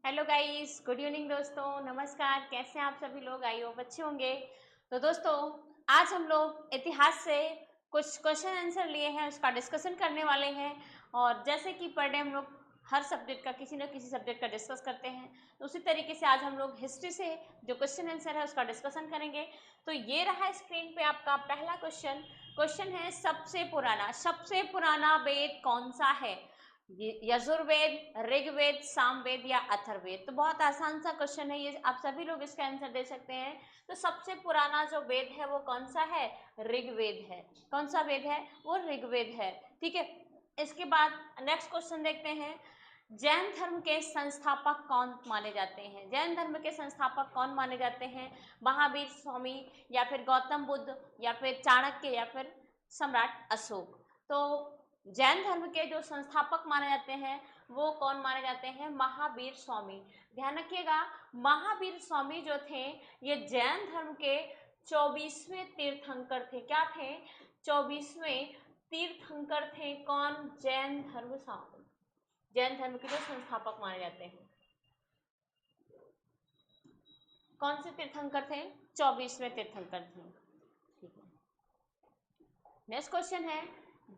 Hello guys, good evening दोस्तों। नमस्कार, कैसे हैं आप सभी लोग? आई होप अच्छे होंगे। तो दोस्तों, आज हम लोग इतिहास से कुछ क्वेश्चन आंसर लिए हैं, उसका डिस्कशन करने वाले हैं। और जैसे कि पर डे हम लोग हर सब्जेक्ट का किसी न किसी सब्जेक्ट का डिस्कस करते हैं, तो उसी तरीके से आज हम लोग हिस्ट्री से जो क्वेश्चन आंसर है उसका डिस्कशन करेंगे। तो ये रहा स्क्रीन पे आपका पहला क्वेश्चन। क्वेश्चन है सबसे पुराना वेद कौन सा है? यजुर्वेद, ऋग्वेद, सामवेद या अथर्ववेद? तो बहुत आसान सा क्वेश्चन है ये, आप सभी लोग इसका आंसर दे सकते हैं। तो सबसे पुराना जो वेद है वो कौन सा है? ऋग्वेद है। कौन सा वेद है? वो ऋग्वेद है। ठीक है, इसके बाद नेक्स्ट क्वेश्चन देखते हैं। जैन धर्म के संस्थापक कौन माने जाते हैं? जैन धर्म के संस्थापक कौन माने जाते हैं? महावीर स्वामी, या फिर गौतम बुद्ध, या फिर चाणक्य, या फिर सम्राट अशोक? तो जैन धर्म के जो संस्थापक माने जाते हैं वो कौन माने जाते हैं? महावीर स्वामी। ध्यान रखिएगा, महावीर स्वामी जो थे ये जैन धर्म के 24वें तीर्थंकर थे। क्या थे? 24वें तीर्थंकर थे। कौन? जैन धर्म जैन धर्म के जो संस्थापक माने जाते हैं, कौन से तीर्थंकर थे? 24वें तीर्थंकर थे। ठीक है, नेक्स्ट क्वेश्चन है,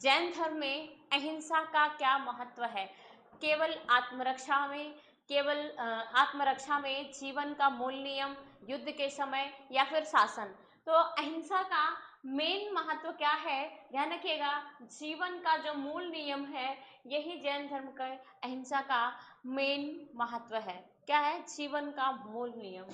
जैन धर्म में अहिंसा का क्या महत्व है? केवल आत्मरक्षा में, जीवन का मूल नियम, युद्ध के समय, या फिर शासन? तो अहिंसा का मेन महत्व क्या है? ध्यान रखिएगा, जीवन का जो मूल नियम है यही जैन धर्म का अहिंसा का मेन महत्व है। क्या है? जीवन का मूल नियम।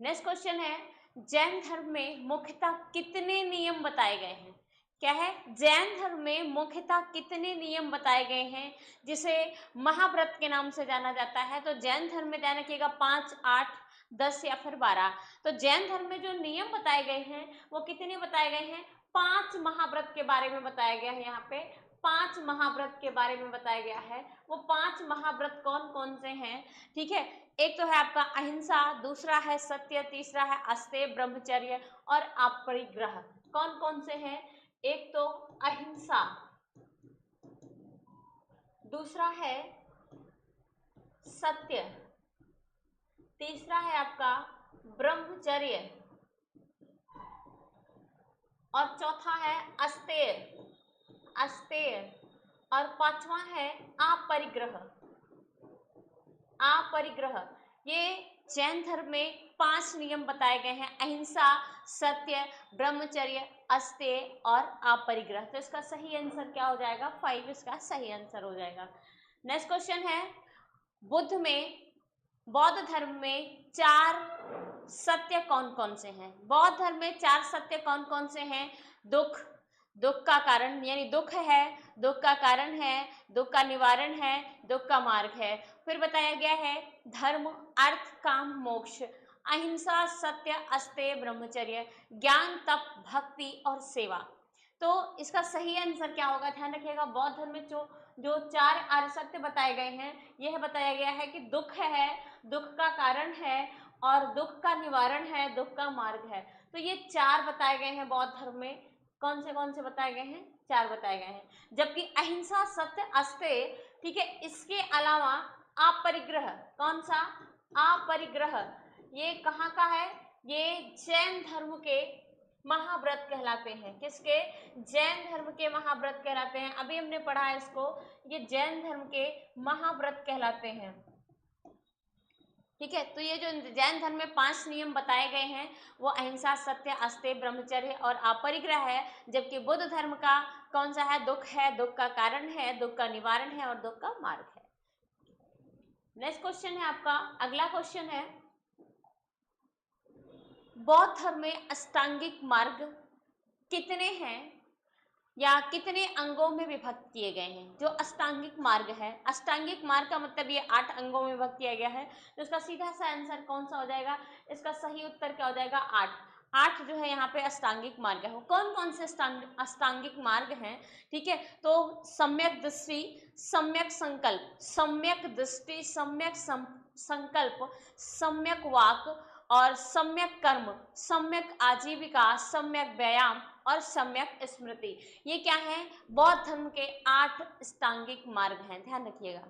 नेक्स्ट क्वेश्चन है, जैन धर्म में मुख्यतः कितने नियम बताए गए हैं? क्या है? जैन धर्म में मुख्यतः कितने नियम बताए गए हैं जिसे महाव्रत के नाम से जाना जाता है? तो जैन धर्म में ध्यान रखिएगा 5, 8, 10 या फिर 12। तो जैन धर्म में जो नियम बताए गए हैं वो कितने बताए गए हैं? 5 महाव्रत के बारे में बताया गया है। यहाँ पे 5 महाव्रत के बारे में बताया गया है। वो 5 महाव्रत कौन कौन से हैं? ठीक है, एक तो है आपका अहिंसा, दूसरा है सत्य, तीसरा है अस्तेय, ब्रह्मचर्य और अपरिग्रह। कौन कौन से हैं? एक तो अहिंसा, दूसरा है सत्य, तीसरा है आपका ब्रह्मचर्य और चौथा है अस्तेय और पांचवा है अपरिग्रह। ये जैन धर्म में 5 नियम बताए गए हैं: अहिंसा, सत्य, ब्रह्मचर्य, अस्तेय और अपरिग्रह। तो इसका सही आंसर क्या हो जाएगा? 5 इसका सही आंसर हो जाएगा। नेक्स्ट क्वेश्चन है, बौद्ध धर्म में 4 सत्य कौन कौन से हैं? बौद्ध धर्म में 4 सत्य कौन कौन से हैं? दुख का कारण यानी दुख है, दुख का कारण है, दुख का निवारण है, दुख का मार्ग है। फिर बताया गया है धर्म, अर्थ, काम, मोक्ष, अहिंसा, सत्य, अस्तेय, ब्रह्मचर्य, ज्ञान, तप, भक्ति और सेवा। तो इसका सही आंसर क्या होगा? ध्यान रखिएगा, बौद्ध धर्म में जो 4 आर्य सत्य बताए गए हैं, यह बताया गया है कि दुख है, दुख का कारण है और दुख का निवारण है, दुख का मार्ग है। तो ये 4 बताए गए हैं बौद्ध धर्म में। कौन से बताए गए हैं? 4 बताए गए हैं। जबकि अहिंसा, सत्य, अस्तेय, ठीक है, इसके अलावा अपरिग्रह, कौन सा? अपरिग्रह, ये कहाँ का है? ये जैन धर्म के महाव्रत कहलाते हैं। किसके? जैन धर्म के महाव्रत कहलाते हैं। अभी हमने पढ़ा है इसको, ये जैन धर्म के महाव्रत कहलाते हैं। ठीक है, तो ये जो जैन धर्म में 5 नियम बताए गए हैं वो अहिंसा, सत्य, अस्तेय, ब्रह्मचर्य और अपरिग्रह है। जबकि बुद्ध धर्म का कौन सा है? दुख है, दुख का कारण है, दुख का निवारण है और दुख का मार्ग है। नेक्स्ट क्वेश्चन है आपका, अगला क्वेश्चन है, बौद्ध धर्म में अष्टांगिक मार्ग कितने हैं या कितने अंगों में विभक्त किए गए हैं? जो अष्टांगिक मार्ग है, अष्टांगिक मार्ग का मतलब ये 8 अंगों में विभक्त किया गया है। तो इसका सीधा सा आंसर कौन सा हो जाएगा? इसका सही उत्तर क्या हो जाएगा? 8 जो है यहाँ पे अष्टांगिक मार्ग है। वो कौन कौन से अष्टांगिक मार्ग हैं? ठीक है, तो सम्यक दृष्टि, सम्यक संकल्प, सम्यक दृष्टि, सम्यक संकल्प, सम्यक वाक और सम्यक कर्म, सम्यक आजीविका, सम्यक व्यायाम और सम्यक स्मृति। ये क्या है? बौद्ध धर्म के 8 अष्टांगिक मार्ग हैं। ध्यान रखिएगा।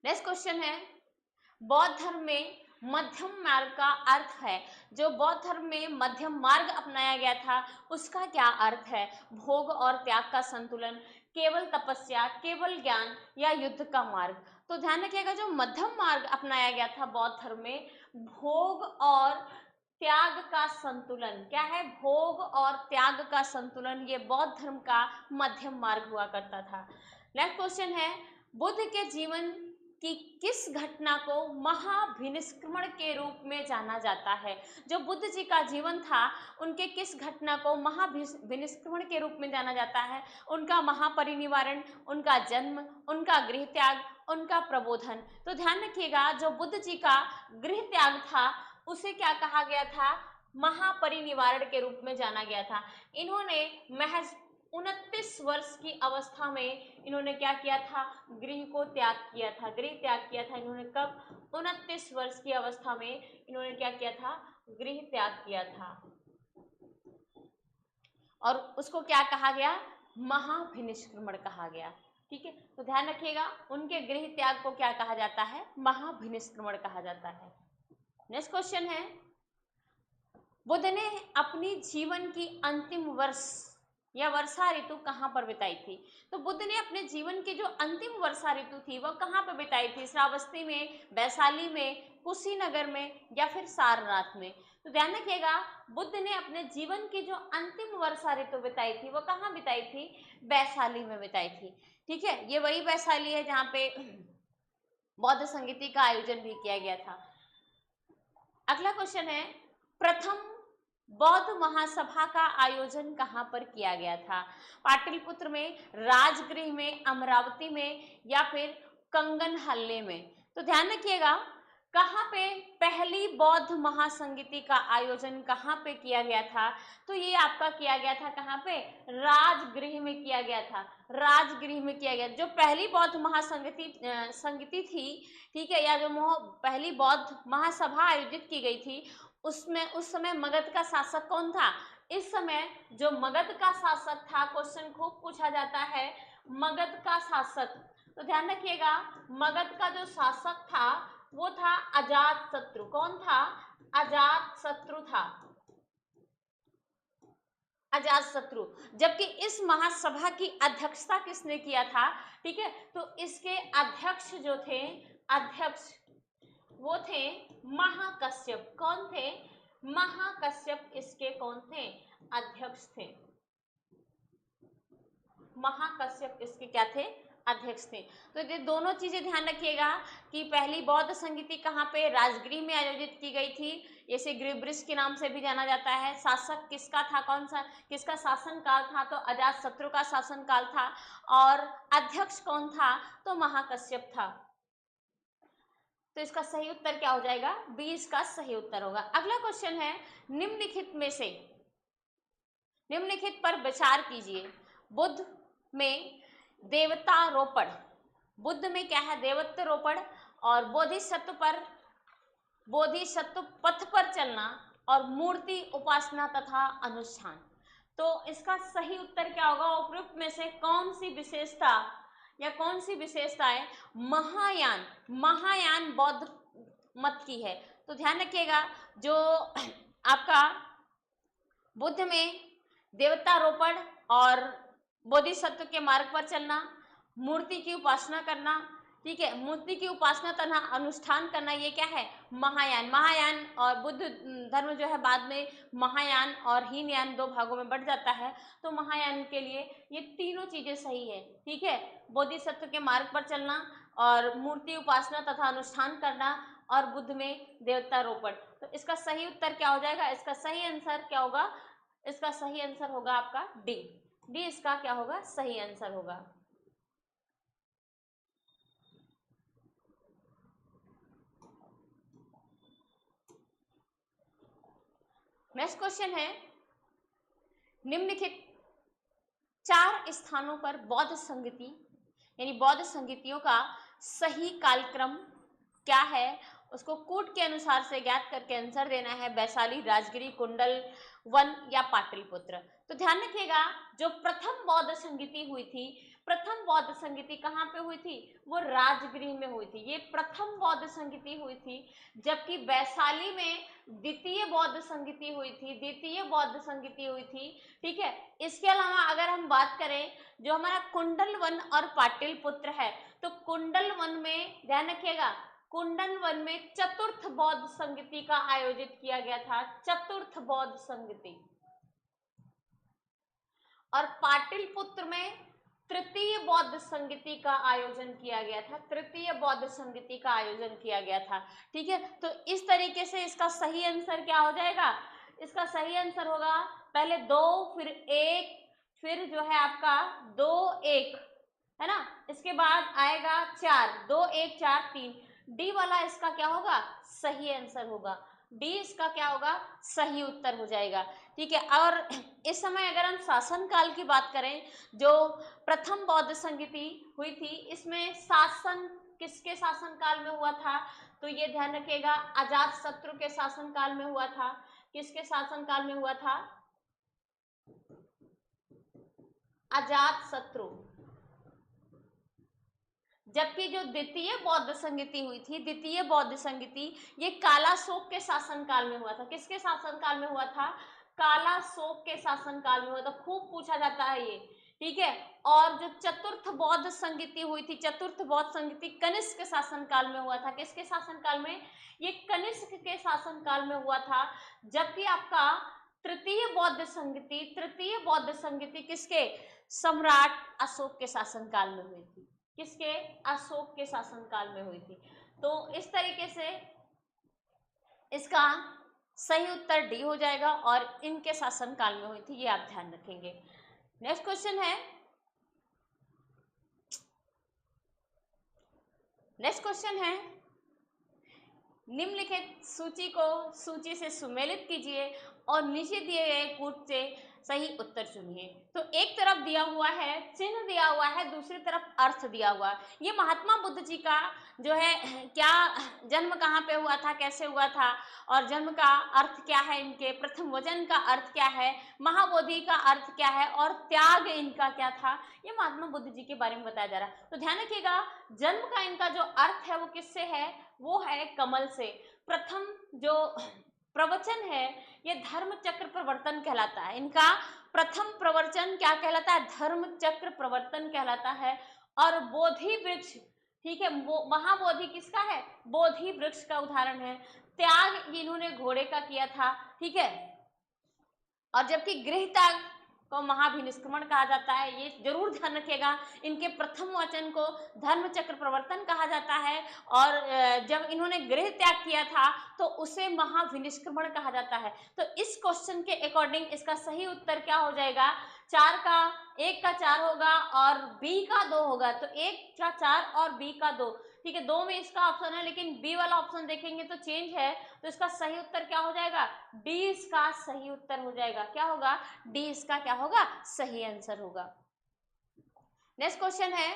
नेक्स्ट क्वेश्चन है, बौद्ध धर्म में मध्यम मार्ग का अर्थ है। जो बौद्ध धर्म में मध्यम मार्ग अपनाया गया था उसका क्या अर्थ है? भोग और त्याग का संतुलन, केवल तपस्या, केवल ज्ञान या युद्ध का मार्ग। तो ध्यान रखिएगा, जो मध्यम मार्ग अपनाया गया था बौद्ध धर्म में, भोग और त्याग का संतुलन। क्या है? भोग और त्याग का संतुलन, ये बौद्ध धर्म का मध्यम मार्ग हुआ करता था। नेक्स्ट क्वेश्चन है, बुद्ध के जीवन कि किस घटना को महाभिनिष्क्रमण के रूप में जाना जाता है? जो बुद्ध जी का जीवन था उनके किस घटना को महाभिनिष्क्रमण के रूप में जाना जाता है? उनका महापरिनिर्वाण, उनका जन्म, उनका गृह त्याग, उनका प्रबोधन। तो ध्यान रखिएगा, जो बुद्ध जी का गृह त्याग था उसे क्या कहा गया था? महापरिनिर्वाण के रूप में जाना गया था। इन्होंने महज 29 वर्ष की अवस्था में इन्होंने क्या किया था? गृह को त्याग किया था। गृह त्याग किया था इन्होंने कब? 29 वर्ष की अवस्था में इन्होंने क्या किया था? गृह त्याग किया था। और उसको क्या कहा गया? महाभिनिष्क्रमण कहा गया। ठीक है, तो ध्यान रखिएगा, उनके गृह त्याग को क्या कहा जाता है? महाभिनिष्क्रमण कहा जाता है। नेक्स्ट क्वेश्चन है, बुद्ध ने अपनी जीवन की अंतिम वर्ष या वर्षा ऋतु कहाँ पर बिताई थी? तो बुद्ध ने अपने जीवन की जो अंतिम वर्षा ऋतु थी वह कहाँ पर बिताई थी? श्रावस्ती में, वैशाली में, कुशीनगर में या फिर सारनाथ में? तो ध्यान रखिएगा, बुद्ध ने अपने जीवन की जो अंतिम वर्षा ऋतु बिताई थी वो कहाँ बिताई थी? वैशाली में बिताई थी। ठीक है, ये वही वैशाली है जहाँ पे बौद्ध संगीति का आयोजन भी किया गया था। अगला क्वेश्चन है, प्रथम बौद्ध महासभा का आयोजन कहाँ पर किया गया था? पाटलिपुत्र में, राजगृह में, अमरावती में या फिर कंगनहल्ले में? तो ध्यान रखिएगा, कहाँ पे पहली बौद्ध महासंगीति का आयोजन कहाँ पे किया गया था? तो ये आपका किया गया था कहाँ पे? राजगृह में किया गया था। राजगृह में किया गया। जो पहली बौद्ध संगीति थी, ठीक है, या जो पहली बौद्ध महासभा आयोजित की गई थी उसमें उस समय मगध का शासक कौन था? इस समय जो मगध का शासक था, क्वेश्चन खूब पूछा जाता है, मगध का शासक। तो ध्यान रखिएगा, मगध का जो शासक था वो था अजातशत्रु। कौन था? अजातशत्रु था, अजातशत्रु। जबकि इस महासभा की अध्यक्षता किसने किया था? ठीक है, तो इसके अध्यक्ष जो थे, अध्यक्ष वो थे महाकश्यप। कौन थे? महाकश्यप इसके कौन थे? अध्यक्ष थे। महाकश्यप इसके क्या थे? अध्यक्ष थे। तो ये दोनों चीजें ध्यान रखिएगा कि पहली बौद्ध संगीति कहाँ पे? राजगृह में आयोजित की गई थी, इसे गृहबृष के नाम से भी जाना जाता है। शासक किसका था? कौन सा, किसका शासन काल था? तो अजातशत्रु का शासन काल था। और अध्यक्ष कौन था? तो महाकश्यप था। तो इसका सही उत्तर क्या हो जाएगा? बी इसका सही उत्तर होगा। अगला क्वेश्चन है, निम्नलिखित में से निम्नलिखित पर विचार कीजिए। बुद्ध में देवतारोपण, बुद्ध में क्या है? देवतारोपण और बोधिसत्व पथ पर चलना और मूर्ति उपासना तथा अनुष्ठान। तो इसका सही उत्तर क्या होगा? उपयुक्त में से कौन सी विशेषता या कौन सी विशेषताएं महायान बौद्ध मत की है? तो ध्यान रखिएगा, जो आपका बुद्ध में देवतारोपण और बोधिसत्व के मार्ग पर चलना, मूर्ति की उपासना करना, ठीक है, मूर्ति की उपासना तथा अनुष्ठान करना, ये क्या है? महायान। और बुद्ध धर्म जो है बाद में महायान और हीनयान दो भागों में बढ़ जाता है। तो महायान के लिए ये तीनों चीजें सही है। ठीक है, बोधिसत्व के मार्ग पर चलना और मूर्ति उपासना तथा अनुष्ठान करना और बुद्ध में देवतारोपण। तो इसका सही उत्तर क्या हो जाएगा? इसका सही आंसर क्या होगा? इसका सही आंसर होगा आपका डी। डी इसका क्या होगा? सही आंसर होगा। नेक्स्ट क्वेश्चन है, निम्नलिखित 4 स्थानों पर बौद्ध संगीति यानी बौद्ध संगीतियों का सही कालक्रम क्या है? उसको कूट के अनुसार से ज्ञात करके आंसर देना है। वैशाली, राजगिरी, कुंडल वन या पाटलिपुत्र। तो ध्यान रखिएगा, जो प्रथम बौद्ध संगीति हुई थी प्रथम बौद्ध संगीति कहाँ पे हुई थी? वो राजगृह में हुई थी। ये प्रथम बौद्ध संगीति हुई थी, जबकि वैशाली में द्वितीय बौद्ध संगीति हुई थी, द्वितीय बौद्ध संगीति हुई थी। ठीक है, इसके अलावा अगर हम बात करें जो हमारा कुंडल वन और पाटलिपुत्र है, तो कुंडल वन में ध्यान रखिएगा, कुंडल वन में चतुर्थ बौद्ध संगीति का आयोजित किया गया था, चतुर्थ बौद्ध संगीति। और पाटलिपुत्र में तृतीय बौद्ध संगीति का आयोजन किया गया था, तृतीय बौद्ध संगीति का आयोजन किया गया था। ठीक है, तो इस तरीके से इसका सही आंसर क्या हो जाएगा? इसका सही आंसर होगा पहले 2, फिर 1, फिर जो है आपका 2 1, है ना, इसके बाद आएगा 4, 2 1 4 3। डी वाला इसका क्या होगा? सही आंसर होगा। डी इसका क्या होगा? सही उत्तर हो जाएगा। ठीक है, और इस समय अगर हम शासन काल की बात करें, जो प्रथम बौद्ध संगीति हुई थी, इसमें शासन किसके शासन काल में हुआ था? तो ये ध्यान रखिएगा, अजात शत्रु के शासन काल में हुआ था। किसके शासन काल में हुआ था? अजात शत्रु। जबकि जो द्वितीय बौद्ध संगीति हुई थी, द्वितीय बौद्ध संगीति, ये कालाशोक के शासन काल में हुआ था। किसके शासन काल में हुआ था? कालाशोक के शासन काल में हुआ था। खूब पूछा जाता है ये। ठीक है, और जो चतुर्थ बौद्ध संगीति हुई थी, चतुर्थ बौद्ध संगीति कनिष्क के शासन काल में हुआ था। किसके शासन काल में? ये कनिष्क के शासन काल में हुआ था। जबकि आपका तृतीय बौद्ध संगीति, तृतीय बौद्ध संगीति किसके? सम्राट अशोक के शासन काल में हुई थी। किसके? अशोक के शासन काल में हुई थी। तो इस तरीके से इसका सही उत्तर डी हो जाएगा, और इनके शासन काल में हुई थी, ये आप ध्यान रखेंगे। नेक्स्ट क्वेश्चन है, नेक्स्ट क्वेश्चन है, निम्नलिखित सूची को सूची से सुमेलित कीजिए और नीचे दिए गए कूट से सही उत्तर चुनिए। तो एक तरफ दिया हुआ है, चिन्ह दिया हुआ है, दूसरी तरफ अर्थ दिया हुआ है। ये महात्मा बुद्ध जी का जो है क्या जन्म कहाँ पे हुआ था, कैसे हुआ था, और जन्म का अर्थ क्या है, इनके प्रथम वचन का अर्थ क्या है, महाबोधि का अर्थ क्या है, और त्याग इनका क्या था, ये महात्मा बुद्ध जी के बारे में बताया जा रहा है। तो ध्यान रखिएगा, जन्म का इनका जो अर्थ है वो किससे है? वो है कमल से। प्रथम जो प्रवचन है ये धर्म चक्र प्रवर्तन कहलाता है। इनका प्रथम प्रवचन क्या कहलाता है? धर्म चक्र प्रवर्तन कहलाता है। और बोधि वृक्ष, ठीक है, वो महाबोधि किसका है? बोधि वृक्ष का उदाहरण है। त्याग इन्होंने घोड़े का किया था। ठीक है, और जबकि गृह त्याग को महाभिनिष्क्रमण कहा जाता है। ये जरूर ध्यान रखिएगा, इनके प्रथम वचन को धर्म चक्र प्रवर्तन कहा जाता है, और जब इन्होंने गृह त्याग किया था तो उसे महाभिनिष्क्रमण कहा जाता है। तो इस क्वेश्चन के अकॉर्डिंग इसका सही उत्तर क्या हो जाएगा? 4 का 1 का 4 होगा और बी का 2 होगा। तो 1 का 4 और बी का 2। ठीक है, 2 में इसका ऑप्शन है, लेकिन बी वाला ऑप्शन देखेंगे तो चेंज है। तो इसका सही उत्तर क्या हो जाएगा? डी इसका सही उत्तर हो जाएगा। क्या होगा? डी इसका क्या होगा? सही आंसर होगा। नेक्स्ट क्वेश्चन है,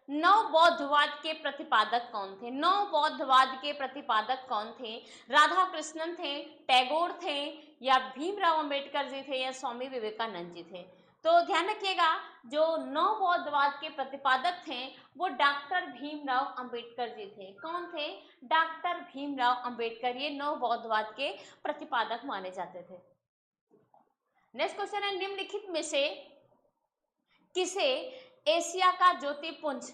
नव बौद्धवाद के प्रतिपादक कौन थे? नव बौद्धवाद के प्रतिपादक कौन थे? राधा कृष्णन थे, टैगोर थे, या भीमराव अंबेडकर जी थे, या स्वामी विवेकानंद जी थे? तो ध्यान रखिएगा, जो नव बौद्धवाद के प्रतिपादक थे वो डॉक्टर भीमराव अंबेडकर जी थे। कौन थे? डॉक्टर भीमराव अंबेडकर, ये नव बौद्धवाद के प्रतिपादक माने जाते थे। नेक्स्ट क्वेश्चन है, निम्नलिखित में से किसे एशिया का ज्योतिपुंज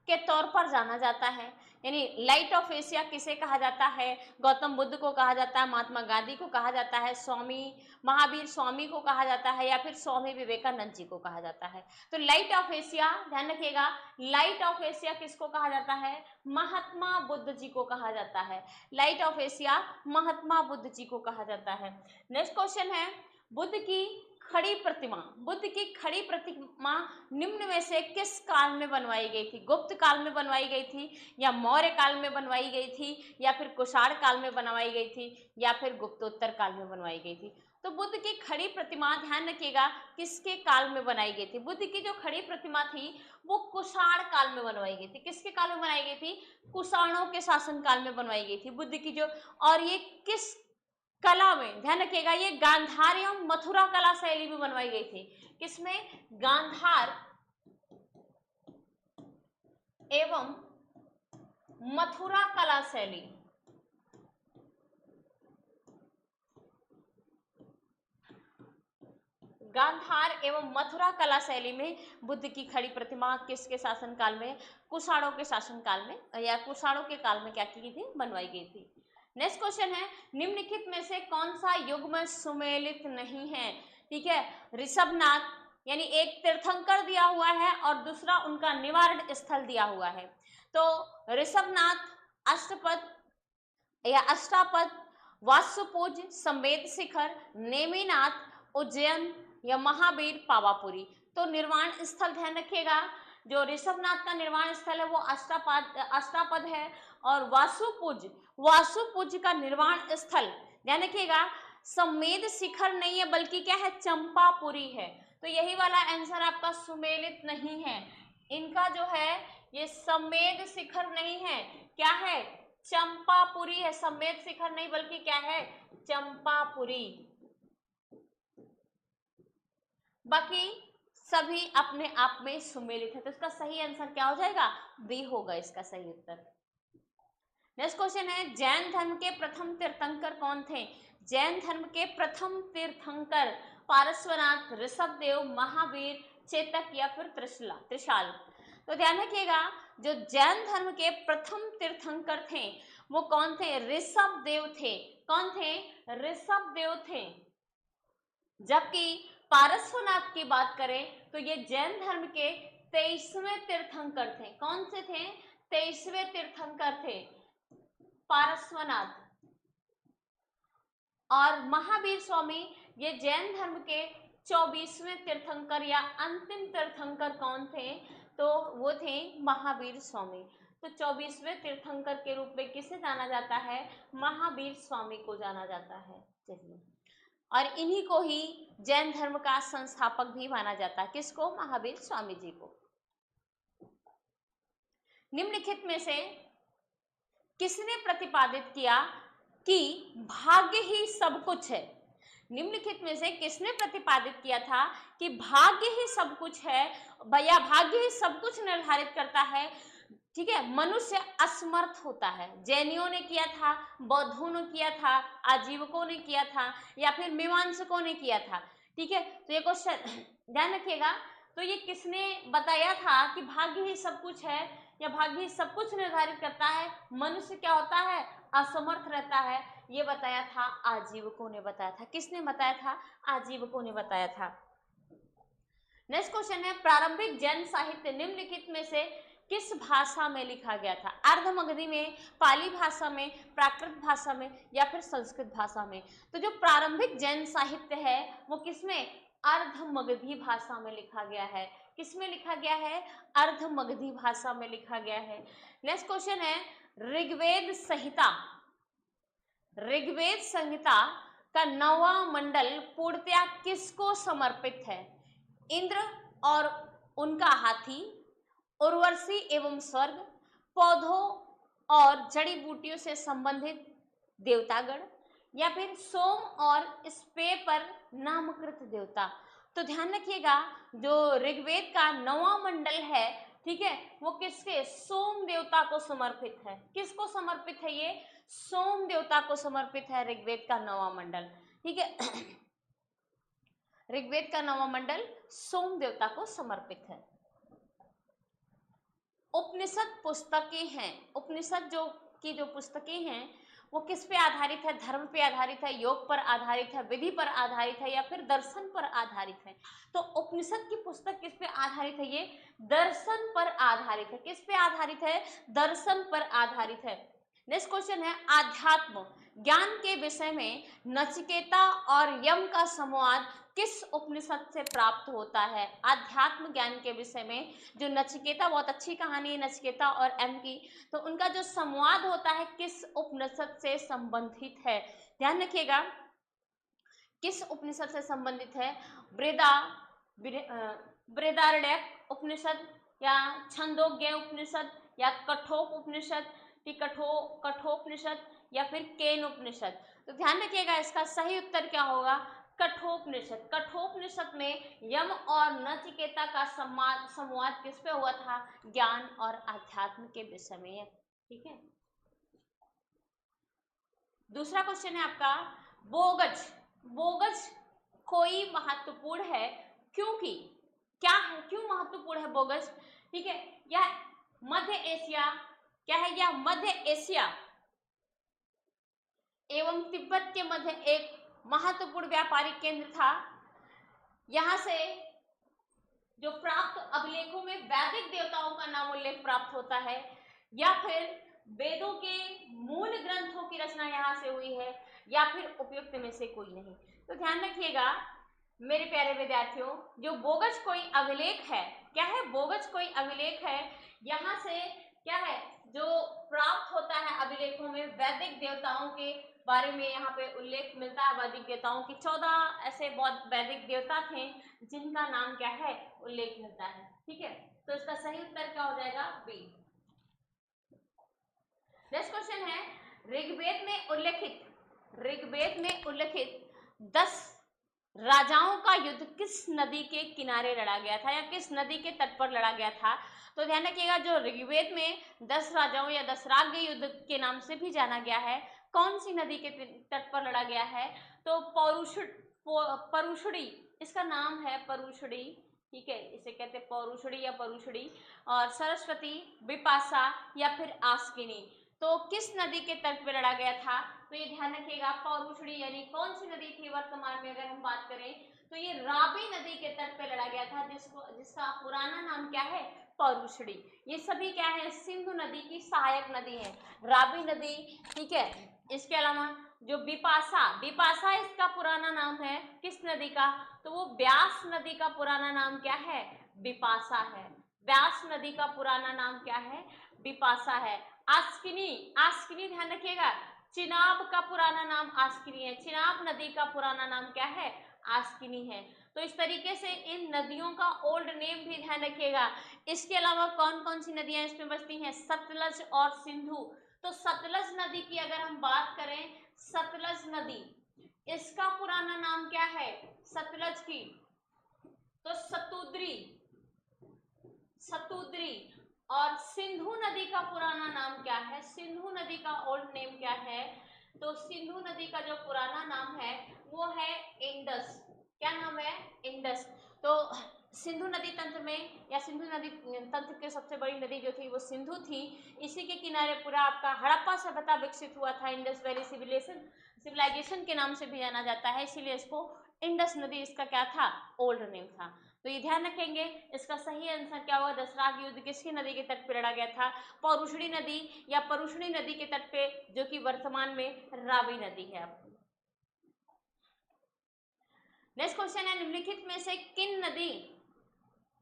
के तौर पर जाना जाता है? यानी लाइट ऑफ एशिया किसे कहा जाता है? गौतम बुद्ध को कहा जाता है, महात्मा गांधी को कहा जाता है, स्वामी महावीर स्वामी को कहा जाता है, या फिर स्वामी विवेकानंद जी को कहा जाता है? तो लाइट ऑफ एशिया, ध्यान रखिएगा, लाइट ऑफ एशिया किसको कहा जाता है? महात्मा बुद्ध जी को कहा जाता है। Light of Asia Mahatma Buddha ji को कहा जाता है। नेक्स्ट क्वेश्चन है, बुद्ध की खड़ी प्रतिमा, बुद्ध की खड़ी प्रतिमा निम्न में से किस काल में बनवाई गई थी? गुप्त काल में बनवाई गई थी, या मौर्य काल में बनवाई गई थी, या फिर कुषाण काल में बनवाई गई थी, या फिर गुप्तोत्तर काल में बनवाई गई थी? तो बुद्ध की खड़ी प्रतिमा ध्यान रखिएगा किसके काल में बनाई गई थी? बुद्ध की जो खड़ी प्रतिमा थी वो कुषाण काल में बनवाई गई थी। किसके काल में बनाई गई थी? कुषाणों के शासन काल में बनवाई गई थी बुद्ध की जो, और ये किस कला में? ध्यान रखिएगा, ये गांधार एवं मथुरा कला शैली में बनवाई गई थी। किसमें? गांधार एवं मथुरा कला शैली। गांधार एवं मथुरा कला शैली में बुद्ध की खड़ी प्रतिमा किसके शासनकाल में? कुषाणों के शासनकाल में या कुषाणों के काल में क्या की थी? बनवाई गई थी। नेक्स्ट क्वेश्चन है, निम्नलिखित में से कौन सा युग्म सुमेलित नहीं है? ठीक है, ऋषभनाथ यानी एक तीर्थंकर दिया हुआ है और दूसरा उनका निवारण स्थल दिया हुआ है। तो ऋषभनाथ, अष्टपद या अष्टापद, वासुपूज, संवेद शिखर, नेमिनाथ, उज्जैन या महावीर पावापुरी। तो निर्वाण स्थल ध्यान रखिएगा, जो ऋषभनाथ का निर्वाण स्थल है वो अष्टापद है और वासुपूज का निर्वाण स्थल ध्यान रखिएगा संवेद शिखर नहीं है बल्कि क्या है? चंपापुरी है। तो यही वाला आंसर आपका सुमेलित नहीं है, इनका जो है ये संवेद शिखर नहीं है, क्या है? चंपापुरी है। संवेद शिखर नहीं बल्कि क्या है? चंपापुरी। बाकी सभी अपने आप में सुमेलित है, तो इसका सही आंसर क्या हो जाएगा? बी होगा इसका सही उत्तर। नेक्स्ट क्वेश्चन है, जैन धर्म के प्रथम तीर्थंकर कौन थे? जैन धर्म के प्रथम तीर्थंकर पारस्वनाथ, ऋषभदेव, महावीर, चेतक या फिर त्रिशाल। तो ध्यान रखिएगा, जो जैन धर्म के प्रथम तीर्थंकर थे वो कौन थे? ऋषभदेव थे। कौन थे? ऋषभदेव थे। जबकि पारस्वनाथ की बात करें तो ये जैन धर्म के 23वें तीर्थंकर थे। कौन से थे? 23वें तीर्थंकर थे पारस्वनाथ। और महावीर स्वामी ये जैन धर्म के 24वें तीर्थंकर या अंतिम तीर्थंकर कौन थे? तो वो थे महावीर स्वामी। तो 24वें तीर्थंकर के रूप में किसे जाना जाता है? महावीर स्वामी को जाना जाता है। चलिए, और इन्हीं को ही जैन धर्म का संस्थापक भी माना जाता है। किसको? महावीर स्वामी जी को। निम्नलिखित में से किसने प्रतिपादित किया कि भाग्य ही सब कुछ है? निम्नलिखित में से किसने प्रतिपादित किया था कि भाग्य ही सब कुछ है या भाग्य ही सब कुछ निर्धारित करता है? ठीक है, मनुष्य असमर्थ होता है। जैनियों ने किया था, बौद्धों ने किया था, आजीवकों ने किया था या फिर मीमांसकों ने किया था। ठीक है, तो ये क्वेश्चन ध्यान रखिएगा। तो ये किसने बताया था कि भाग्य ही सब कुछ है या भाग्य ही सब कुछ निर्धारित करता है, मनुष्य क्या होता है? असमर्थ रहता है। ये बताया था आजीवकों ने बताया था। किसने बताया था? आजीवकों ने बताया था। नेक्स्ट क्वेश्चन है, प्रारंभिक जैन साहित्य निम्नलिखित में से किस भाषा में लिखा गया था? अर्धमगधी में, पाली भाषा में, प्राकृत भाषा में या फिर संस्कृत भाषा में? तो जो प्रारंभिक जैन साहित्य है वो किसमें? अर्धमगधी भाषा में लिखा गया है। किसमें लिखा गया है? अर्धमगधी भाषा में लिखा गया है। नेक्स्ट क्वेश्चन है, ऋग्वेद संहिता का 9वां मंडल पूर्णतया किसको समर्पित है? इंद्र और उनका हाथी, उर्वशी एवं स्वर्ग, पौधों और जड़ी बूटियों से संबंधित देवतागण या फिर सोम और स्पे पर नामकृत देवता। तो ध्यान रखिएगा, जो ऋग्वेद का 9वां मंडल है, ठीक है, वो किसके? सोम देवता को समर्पित है। किसको समर्पित है? ये सोम देवता को समर्पित है ऋग्वेद का 9वां मंडल। ठीक है, ऋग्वेद का 9वां मंडल सोम देवता को समर्पित है। उपनिषद पुस्तकें हैं, उपनिषद जो पुस्तकें हैं वो किस पे आधारित है? धर्म पे आधारित है, योग पर आधारित है, विधि पर आधारित है या फिर दर्शन पर आधारित है? तो उपनिषद की पुस्तक किस पे आधारित है? ये दर्शन पर आधारित है। किस पे आधारित है? दर्शन पर आधारित है। नेक्स्ट क्वेश्चन है, आध्यात्म ज्ञान के विषय में नचिकेता और यम का संवाद किस उपनिषद से प्राप्त होता है? आध्यात्म ज्ञान के विषय में जो नचिकेता, बहुत अच्छी कहानी है नचिकेता और यम की, तो उनका जो संवाद होता है किस उपनिषद से संबंधित है? ध्यान रखिएगा, किस उपनिषद से संबंधित है? बृहदारण्यक उपनिषद या छंदोग्य उपनिषद या कठोप उपनिषद, कठोपनिषद या फिर केन उपनिषद? तो ध्यान रखिएगा, इसका सही उत्तर क्या होगा? कठोपनिषद। कठोपनिषद में यम और नचिकेता का संवाद किस पे हुआ था? ज्ञान और अध्यात्म के विषय में। ठीक है। दूसरा क्वेश्चन है आपका, बोगज। बोगज कोई महत्वपूर्ण है क्योंकि क्या है, क्यों महत्वपूर्ण है बोगज? ठीक है, यह मध्य एशिया, क्या है, यह मध्य एशिया एवं तिब्बत के मध्य एक महत्वपूर्ण व्यापारिक केंद्र था। यहां से जो प्राप्त अभिलेखों में वैदिक देवताओं का नाम उल्लेख प्राप्त होता है, या फिर वेदों के मूल ग्रंथों की रचना यहां से हुई है, या फिर उपयुक्त में से कोई नहीं। तो ध्यान रखिएगा मेरे प्यारे विद्यार्थियों, जो बोगज कोई अभिलेख है, क्या है, बोगज कोई अभिलेख है, यहाँ से क्या है, जो प्राप्त होता है अभिलेखों में वैदिक देवताओं के बारे में यहाँ पे उल्लेख मिलता है। वैदिक देवताओं की 14 ऐसे बहुत वैदिक देवता थे जिनका नाम क्या है, उल्लेख मिलता है। ठीक है, तो इसका सही उत्तर क्या हो जाएगा? बी। नेक्स्ट क्वेश्चन है, ऋग्वेद में उल्लेखित 10 राजाओं का युद्ध किस नदी के किनारे लड़ा गया था, या किस नदी के तट पर लड़ा गया था? तो ध्यान रखिएगा, जो ऋग्वेद में 10 राजाओं या 10 राज्य युद्ध के नाम से भी जाना गया है, कौन सी नदी के तट पर लड़ा गया है? तो परुषड़ी, इसका नाम है परुषड़ी। ठीक है, इसे कहते हैं पौरुषड़ी या परुषड़ी। और सरस्वती, बिपाशा या फिर आस्किनी। तो किस नदी के तट पर लड़ा गया था? तो ये ध्यान रखिएगा, पौरुषड़ी यानी कौन सी नदी थी वर्तमान में अगर हम बात करें तो ये रावी नदी के तट पे लड़ा गया था, जिसका पुराना नाम क्या है? पौरुषड़ी। ये सभी क्या है? सिंधु नदी की सहायक नदी है, रावी नदी। ठीक है, इसके अलावा जो बिपाशा इसका पुराना नाम है किस नदी का? तो वो व्यास नदी का पुराना नाम क्या है? बिपाशा है। व्यास नदी का पुराना नाम क्या है? बिपाशा है। आस्किनी ध्यान रखिएगा, चिनाब का पुराना नाम आस्किनी है। चिनाब नदी का पुराना नाम क्या है? आस्किनी है। तो इस तरीके से इन नदियों का ओल्ड नेम भी ध्यान रखिएगा। इसके अलावा कौन कौन सी नदियां इसमें बसती हैं? सतलज और सिंधु। तो सतलज नदी की अगर हम बात करें, सतलज नदी, इसका पुराना नाम क्या है सतलज की? तो सतुद्री। और सिंधु नदी का पुराना नाम क्या है? सिंधु नदी का ओल्ड नेम क्या है? तो सिंधु नदी का जो पुराना नाम है वो है इंडस। क्या नाम है? इंडस। तो सिंधु नदी तंत्र में, या सिंधु नदी तंत्र की सबसे बड़ी नदी जो थी वो सिंधु थी। इसी के किनारे पूरा आपका हड़प्पा सभ्यता विकसित हुआ था। इंडस वैली सिविलाइजेशन के नाम से भी जाना जाता है, इसीलिए इसको इंडस नदी इसका क्या था? ओल्ड नेम था। तो ये ध्यान रखेंगे, इसका सही आंसर क्या होगा? दसराग युद्ध किसकी नदी के तट पर लड़ा गया था? पौरुषणी नदी या परुषणी नदी के तट पे, जो कि वर्तमान में रावी नदी है। नेक्स्ट क्वेश्चन है, निम्नलिखित में से किन नदी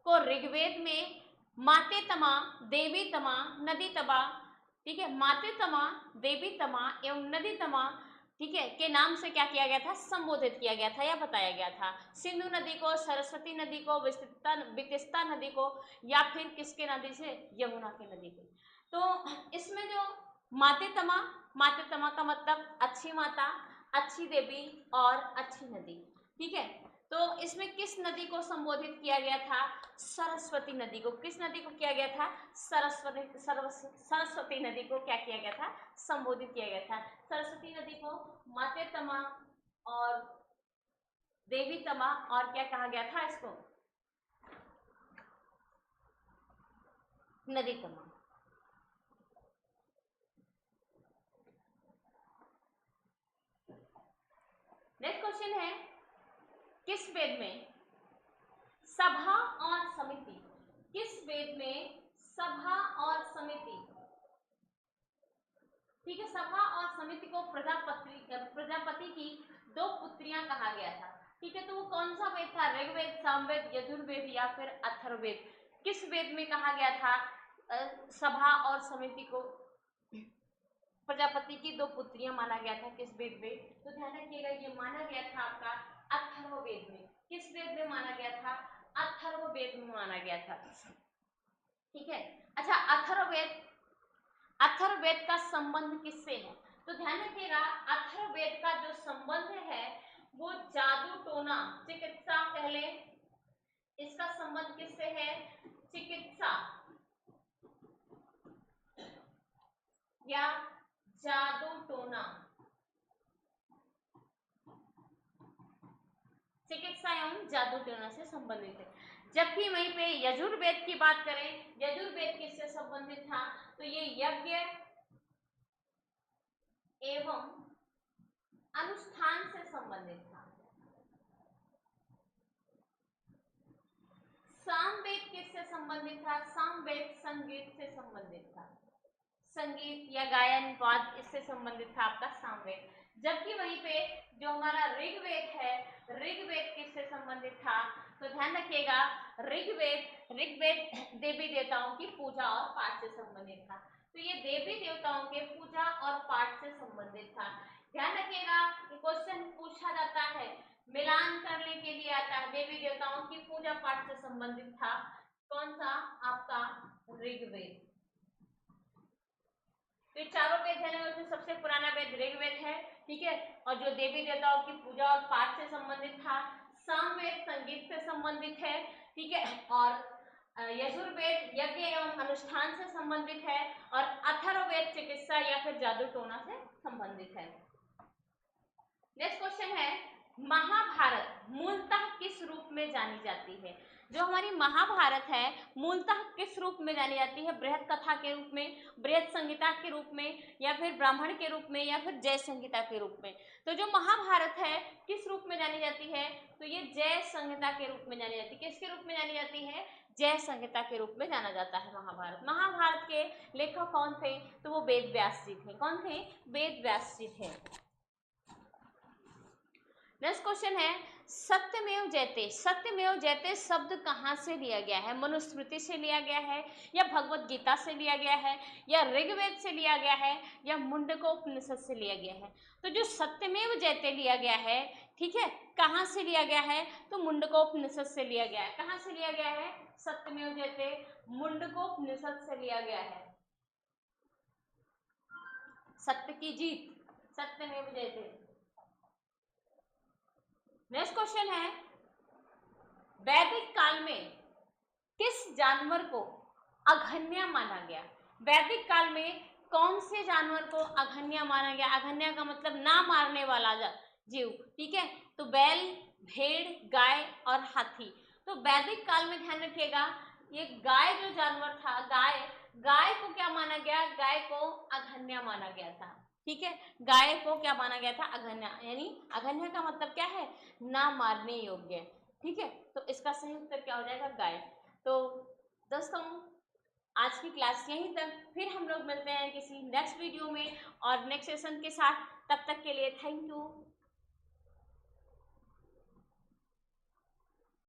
को ऋग्वेद में माते तमा, देवी तमा, नदी तमा, ठीक है, माते तमा, देवी तमा एवं नदी तमा, ठीक है, के नाम से क्या किया गया था? संबोधित किया गया था या बताया गया था? सिंधु नदी को, सरस्वती नदी को, वितस्ता नदी को, या फिर किसके नदी से? यमुना की नदी को। तो इसमें जो माते तमा का मतलब अच्छी माता, अच्छी देवी और अच्छी नदी। ठीक है, तो इसमें किस नदी को संबोधित किया गया था? सरस्वती नदी को। किस नदी को किया गया था? सरस्वती नदी को क्या किया गया था? संबोधित किया गया था। सरस्वती नदी को माते तमा और देवी तमा, और क्या कहा गया था इसको? नदी तमा। नेक्स्ट क्वेश्चन है, किस वेद में सभा और समिति, किस वेद में सभा और समिति, ठीक है, सभा और समिति को प्रजापति की 2 पुत्रियां कहा गया था? ठीक है, तो वो कौन सा वेद था? ऋग्वेद, सामवेद, यजुर्वेद या फिर अथर्ववेद? किस वेद में कहा गया था सभा और समिति को प्रजापति की 2 पुत्रियां माना गया था? किस वेद में? तो ध्यान रखिएगा, ये माना गया था आपका अथर्ववेद में। किस वेद में माना गया था? अथर्ववेद में माना गया था। ठीक है, अच्छा, अथर्ववेद का संबंध किससे है? तो ध्यान रखिएगा, अथर्ववेद का जो संबंध है वो जादू टोना चिकित्सा कह ले, इसका संबंध किससे है? चिकित्सा या जादू टोना, चिकित्सा एवं जादू टोना से संबंधित है। जबकि वहीं पे यजुर्वेद की बात करें, यजुर्वेद किससे संबंधित था? तो ये यज्ञ एवं अनुष्ठान से संबंधित था। सामवेद किससे संबंधित था? सामवेद संगीत से संबंधित था, संगीत या गायन वाद इससे संबंधित था आपका सामवेद। जबकि वहीं पे जो हमारा ऋग्वेद है, ऋग्वेद किससे संबंधित था? तो ध्यान रखिएगा, ऋग्वेद देवी देवताओं की पूजा और पाठ से संबंधित था। तो ये देवी देवताओं के पूजा और पाठ से संबंधित था। ध्यान रखिएगा, क्वेश्चन पूछा जाता है, मिलान करने के लिए आता है, देवी देवताओं की पूजा पाठ से संबंधित था कौन सा? आपका ऋग्वेद। तो चारों वेद है उसमें सबसे पुराना वेद ऋग्वेद है, ठीक है। और जो देवी देवताओं की पूजा और पाठ से संबंधित था, सामवेद संगीत से संबंधित है, ठीक है। और यजुर्वेद यज्ञ एवं अनुष्ठान से संबंधित है, और अथर्ववेद चिकित्सा या फिर जादू टोना से संबंधित है। नेक्स्ट क्वेश्चन है, महाभारत मूलतः किस रूप में जानी जाती है? जो हमारी महाभारत है मूलतः किस रूप में जानी जाती है? बृहद कथा के रूप में, बृहद संहिता के रूप में, या फिर ब्राह्मण के रूप में, या फिर जय संहिता के रूप में? तो जो महाभारत है किस रूप में जानी जाती है? तो ये जय संहिता के रूप में जानी जाती है। किसके रूप में जानी जाती है? जय संहिता के रूप में जाना जाता है महाभारत। महाभारत के लेखक कौन थे? तो वो वेद व्यास जी थे। कौन थे? वेद व्यास जी थे। नेक्स्ट क्वेश्चन है, सत्यमेव जयते, सत्यमेव जयते शब्द कहाँ से लिया गया है? मनुस्मृति से लिया गया है, या भगवत गीता से लिया गया है, या ऋग्वेद से लिया गया है, या मुंडकोपनिषद से लिया गया है? तो जो सत्यमेव जयते लिया गया है, ठीक है, कहाँ से लिया गया है? तो मुंडकोपनिषद से लिया गया है। कहाँ से लिया गया है? सत्यमेव जयते मुंडकोपनिषद से लिया गया है। सत्य की जीत, सत्यमेव जयते। नेक्स्ट क्वेश्चन है, वैदिक काल में किस जानवर को अघन्या माना गया? वैदिक काल में कौन से जानवर को अघन्या माना गया? अघन्या का मतलब ना मारने वाला जीव, ठीक है। तो बैल, भेड़, गाय और हाथी। तो वैदिक काल में ध्यान रखिएगा, ये गाय जो जानवर था, गाय को क्या माना गया? गाय को अघन्या माना गया था, ठीक है। गाय को क्या माना गया था? अघन्या, यानी अघन्या का मतलब क्या है? ना मारने योग्य, ठीक है। तो इसका सही उत्तर क्या हो जाएगा? गाय। तो दोस्तों आज की क्लास यहीं तक, फिर हम लोग मिलते हैं किसी नेक्स्ट वीडियो में और नेक्स्ट सेशन के साथ। तब तक के लिए थैंक यू।